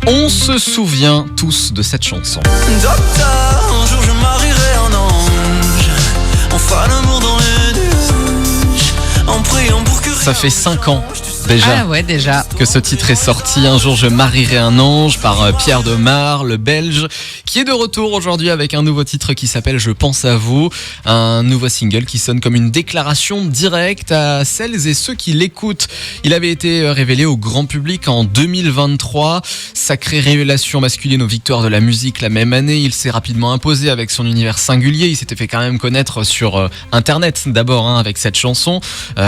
On se souvient tous de cette chanson. Docteur, un jour je marierai un ange. On fera l'amour dans les nuages, en priant pour que Ça fait 5 ans déjà. Ah ouais, déjà. Que ce titre est sorti. Un jour je marierai un ange par Pierre Demar, le Belge, qui est de retour aujourd'hui avec un nouveau titre qui s'appelle Je pense à vous. Un nouveau single qui sonne comme une déclaration directe à celles et ceux qui l'écoutent. Il avait été révélé au grand public en 2023. Sacrée révélation masculine aux victoires de la musique la même année. Il s'est rapidement imposé avec son univers singulier. Il s'était fait quand même connaître sur Internet d'abord avec cette chanson.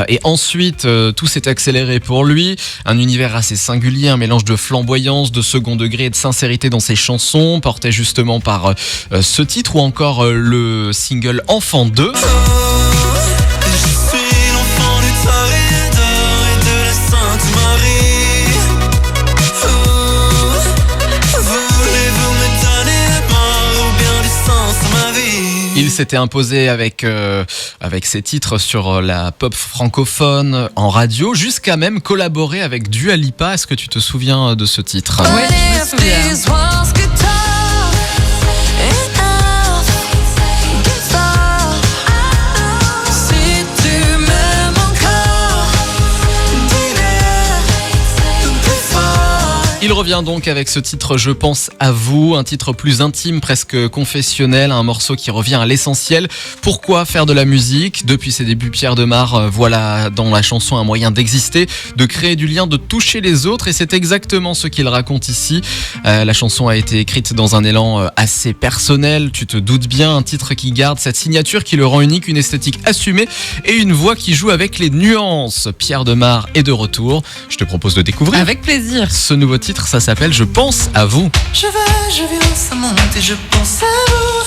Et ensuite, tout s'est accéléré pour lui. Un univers assez singulier, un mélange de flamboyance, de second degré et de sincérité dans ses chansons, porté justement par ce titre ou encore le single Enfant 2. je suis l'enfant du Toréador et de la Sainte Marie. Voulez-vous me donner la mort ou bien du sens à ma vie? Il s'était imposé avec ses titres sur la pop francophone en radio, jusqu'à même collaborer avec Dua Lipa. Est-ce que tu te souviens de ce titre ? Ouais, je me souviens. Il revient donc avec ce titre Je pense à vous, un titre plus intime, presque confessionnel, un morceau qui revient à l'essentiel. Pourquoi faire de la musique ? Depuis ses débuts, Pierre Demar voilà dans la chanson un moyen d'exister, de créer du lien, de toucher les autres, et c'est exactement ce qu'il raconte ici. La chanson a été écrite dans un élan assez personnel, tu te doutes bien, un titre qui garde cette signature qui le rend unique, une esthétique assumée et une voix qui joue avec les nuances. Pierre Demar est de retour, je te propose de découvrir. Avec plaisir. Ce nouveau titre, ça s'appelle Je pense à vous. Je vais, je viens, ça monte et je pense à vous.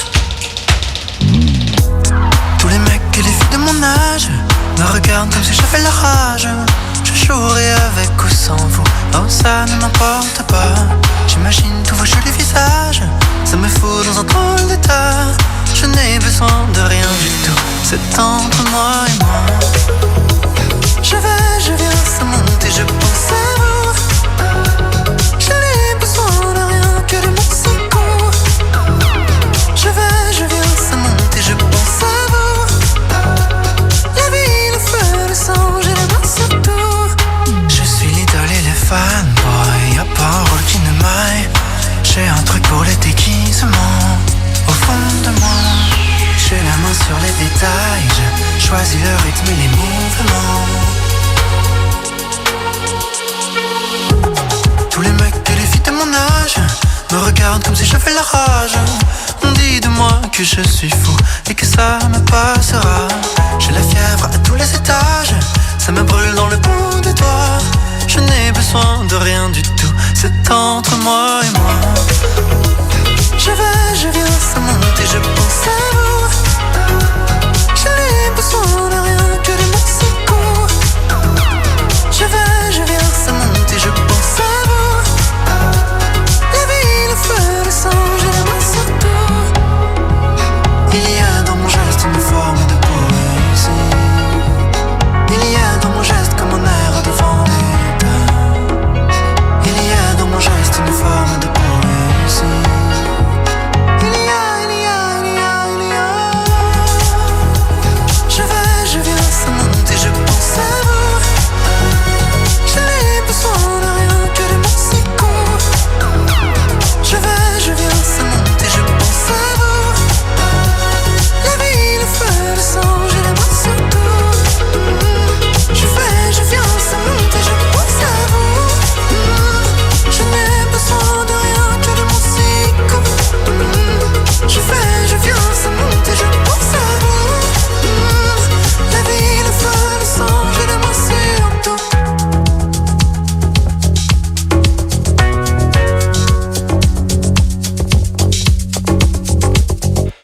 Tous les mecs et les filles de mon âge me regardent comme si j'avais la rage. Je jouerai avec ou sans vous, oh ça ne m'importe pas. J'imagine tous vos jolis visages, ça me fout dans un drôle d'état. Je n'ai besoin de rien du tout, c'est entre moi et moi. Je vais, je viens, ça monte et je pense à vous. Je n'ai besoin de rien que de mon secours. Je vais, je viens, ça monte et je pense à vous. La vie, le feu, le sang, j'ai la main sur tout. Je suis l'idole et le fanboy, à part rôle qui ne maille. J'ai un truc pour les déguisements, au fond de moi. J'ai la main sur les détails, je choisis le rythme et les mouvements. Tous les mecs et les filles de mon âge me regardent comme si j'avais la rage. On dit de moi que je suis fou et que ça me passera. J'ai la fièvre à tous les étages, ça me brûle dans le bout des doigts. Je n'ai besoin de rien du tout, c'est entre moi et moi.